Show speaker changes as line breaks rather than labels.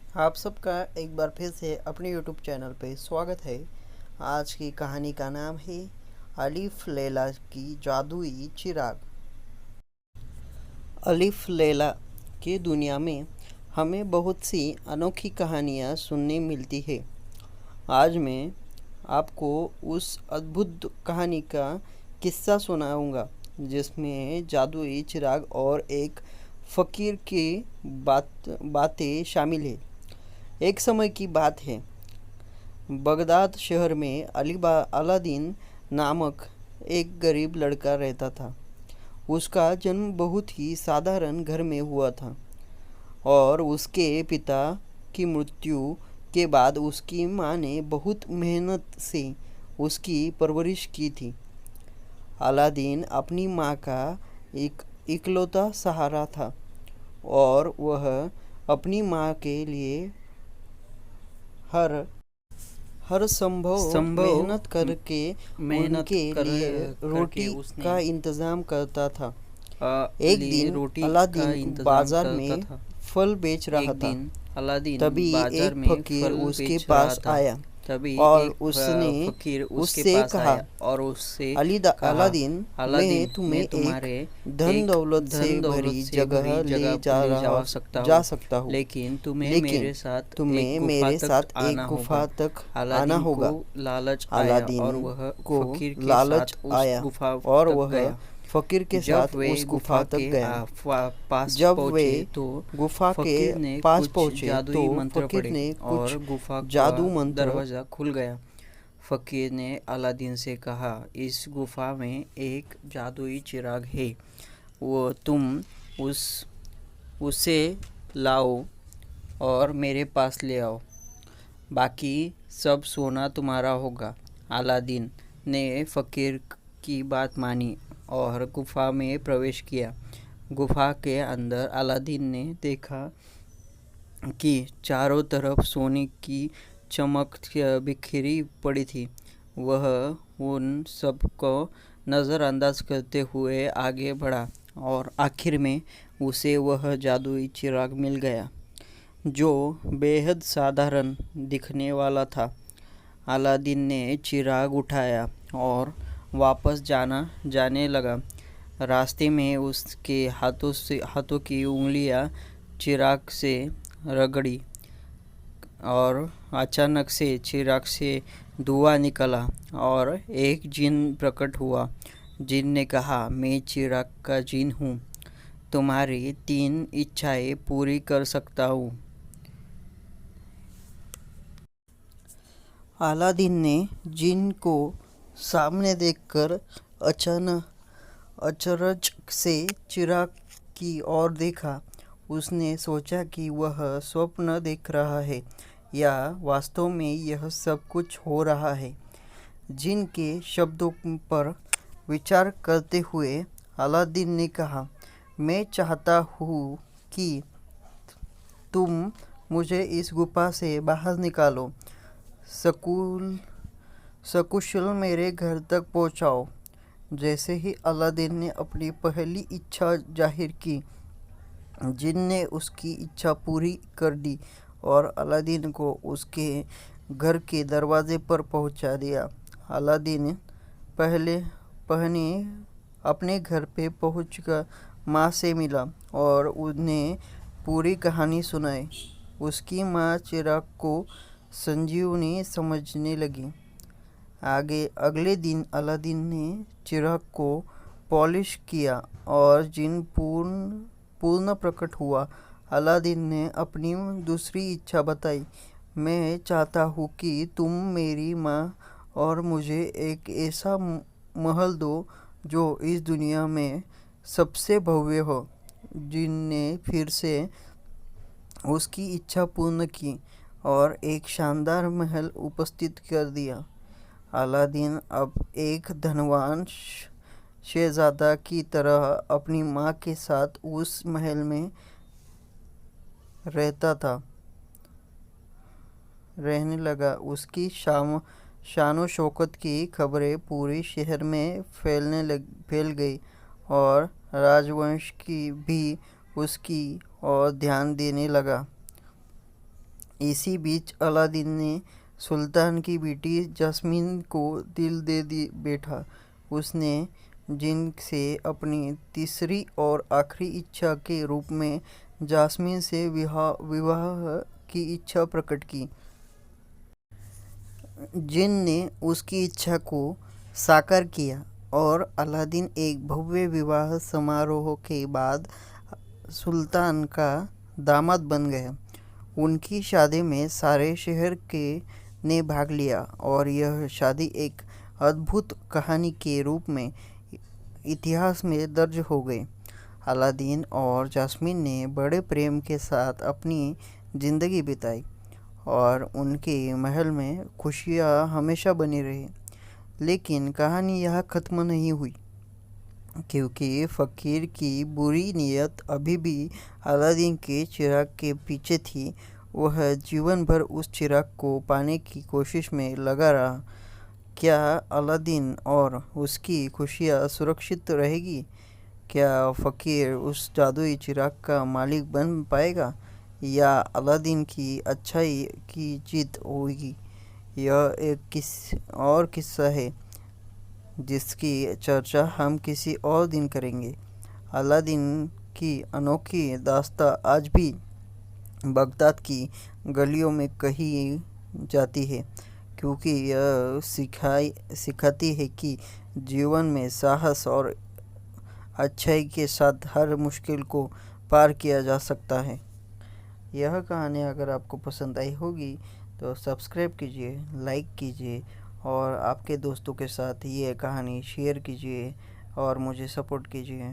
आप सबका एक बार फिर से अपने YouTube चैनल पे स्वागत है। आज की कहानी का नाम है अलिफ लैला की जादुई चिराग। अलिफ लैला की दुनिया में हमें बहुत सी अनोखी कहानियाँ सुनने मिलती है। आज मैं आपको उस अद्भुत कहानी का किस्सा सुनाऊंगा जिसमें जादुई चिराग और एक फ़कीर की बातें शामिल है। एक समय की बात है, बगदाद शहर में अलादीन नामक एक गरीब लड़का रहता था। उसका जन्म बहुत ही साधारण घर में हुआ था और उसके पिता की मृत्यु के बाद उसकी माँ ने बहुत मेहनत से उसकी परवरिश की थी। अलादीन अपनी माँ का एक इकलौता सहारा था और वह अपनी माँ के लिए हर हर संभव मेहनत करके
मेहनत
उनके
कर
लिए
करके
रोटी
उसने
का इंतज़ाम करता था। एक
लिए
दिन
रोटी का
अलादीन
इंतज़ाम
बाजार
करता
में
था।
फल बेच रहा
एक
था।
दिन अलादीन
तभी
बाजार
एक
में
फकीर
फल
उसके
बेच रहा
पास
था।
आया
तभी
और
एक
उसने
फकीर उसके
उससे
पास
कहा,
आया और उससे कहा,
अलादीन, मैं
अलादीन,
तुम्हें
मैं
एक
तुम्हारे
धन
एक
दौलत से
धन दौलत
भरी
से
जगह
भरी
ले
जगह ले
जा सकता हूँ,
लेकिन तुम्हें
लेकिन
मेरे साथ एक
तुम्हें
गुफा
मेरे
तक
साथ एक
आना
गुफा
होगा।
तक आना
अलादीन को
होगा।
लालच आया
अलादीन
और वह
को
फकीर के
लालच
साथ उस
आया
गुफा
और
तक
वह
गया।
फकीर के
जब
साथ
वे
उस
गुफा
गुफा तक
के
गया।
पास
जब वे
पहुँचे तो
गुफा के
फकीर ने
पास
कुछ
पहुंचे तो
जादुई मंत्र
फकीर
पढ़े
ने कुछ
और गुफा का
जादू मंत्र
दरवाज़ा खुल गया। फकीर ने अलादीन से कहा, इस गुफा में एक जादुई चिराग है, वो तुम उस उसे लाओ और मेरे पास ले आओ, बाकी सब सोना तुम्हारा होगा। अलादीन ने फकीर की बात मानी और गुफा में प्रवेश किया। गुफा के अंदर अलादीन ने देखा कि चारों तरफ सोने की चमक बिखरी पड़ी थी। वह उन सबको नज़रअंदाज करते हुए आगे बढ़ा और आखिर में उसे वह जादुई चिराग मिल गया जो बेहद साधारण दिखने वाला था। अलादीन ने चिराग उठाया और वापस जाने लगा। रास्ते में उसके हाथों की उंगलियां चिराग से रगड़ी और अचानक से चिराग से धुआं निकला और एक जिन प्रकट हुआ। जिन ने कहा, मैं चिराग का जिन हूँ, तुम्हारी 3 इच्छाएं पूरी कर सकता हूँ।
अलादीन ने जिन को सामने देखकर अचरज से चिराग की ओर देखा। उसने सोचा कि वह स्वप्न देख रहा है या वास्तव में यह सब कुछ हो रहा है। जिन के शब्दों पर विचार करते हुए अलादीन ने कहा, मैं चाहता हूँ कि तुम मुझे इस गुफा से बाहर निकालो, सकुशल मेरे घर तक पहुँचाओ। जैसे ही अलादीन ने अपनी पहली इच्छा जाहिर की, जिन ने उसकी इच्छा पूरी कर दी और अलादीन को उसके घर के दरवाजे पर पहुंचा दिया। अलादीन पहने अपने घर पे पहुंचकर माँ से मिला और उन्हें पूरी कहानी सुनाई। उसकी माँ चिराग को संजीवनी समझने लगी। अगले दिन अलादीन ने चिराग को पॉलिश किया और जिन पूर्ण प्रकट हुआ। अलादीन ने अपनी दूसरी इच्छा बताई, मैं चाहता हूँ कि तुम मेरी माँ और मुझे एक ऐसा महल दो जो इस दुनिया में सबसे भव्य हो। जिन ने फिर से उसकी इच्छा पूर्ण की और एक शानदार महल उपस्थित कर दिया। अलादीन अब एक धनवान शहजादा की तरह अपनी माँ के साथ उस महल में रहने लगा। उसकी शानो शौकत की खबरें पूरे शहर में फैल गई और राजवंश की भी उसकी ओर ध्यान देने लगा। इसी बीच अलादीन ने सुल्तान की बेटी जास्मीन को दिल दे दी बैठा। उसने जिन से अपनी तीसरी और आखिरी इच्छा के रूप में जास्मीन से विवाह की इच्छा प्रकट की। जिन ने उसकी इच्छा को साकार किया और अलादीन एक भव्य विवाह समारोह के बाद सुल्तान का दामाद बन गया। उनकी शादी में सारे शहर के ने भाग लिया और यह शादी एक अद्भुत कहानी के रूप में इतिहास में दर्ज हो गई। अलादीन और जास्मीन ने बड़े प्रेम के साथ अपनी ज़िंदगी बिताई और उनके महल में खुशियाँ हमेशा बनी रही। लेकिन कहानी यहाँ ख़त्म नहीं हुई, क्योंकि फ़कीर की बुरी नीयत अभी भी अलादीन के चिराग के पीछे थी। वह जीवन भर उस चिराग को पाने की कोशिश में लगा रहा। क्या अलादीन और उसकी खुशियाँ सुरक्षित रहेगी? क्या फ़कीर उस जादुई चिराग का मालिक बन पाएगा या अलादीन की अच्छाई की जीत होगी? यह एक किस्सा है जिसकी चर्चा हम किसी और दिन करेंगे। अलादीन की अनोखी दास्तां आज भी बगदाद की गलियों में कही जाती है, क्योंकि यह सिखाती है कि जीवन में साहस और अच्छाई के साथ हर मुश्किल को पार किया जा सकता है। यह कहानी अगर आपको पसंद आई होगी तो सब्सक्राइब कीजिए, लाइक कीजिए और आपके दोस्तों के साथ ये कहानी शेयर कीजिए और मुझे सपोर्ट कीजिए।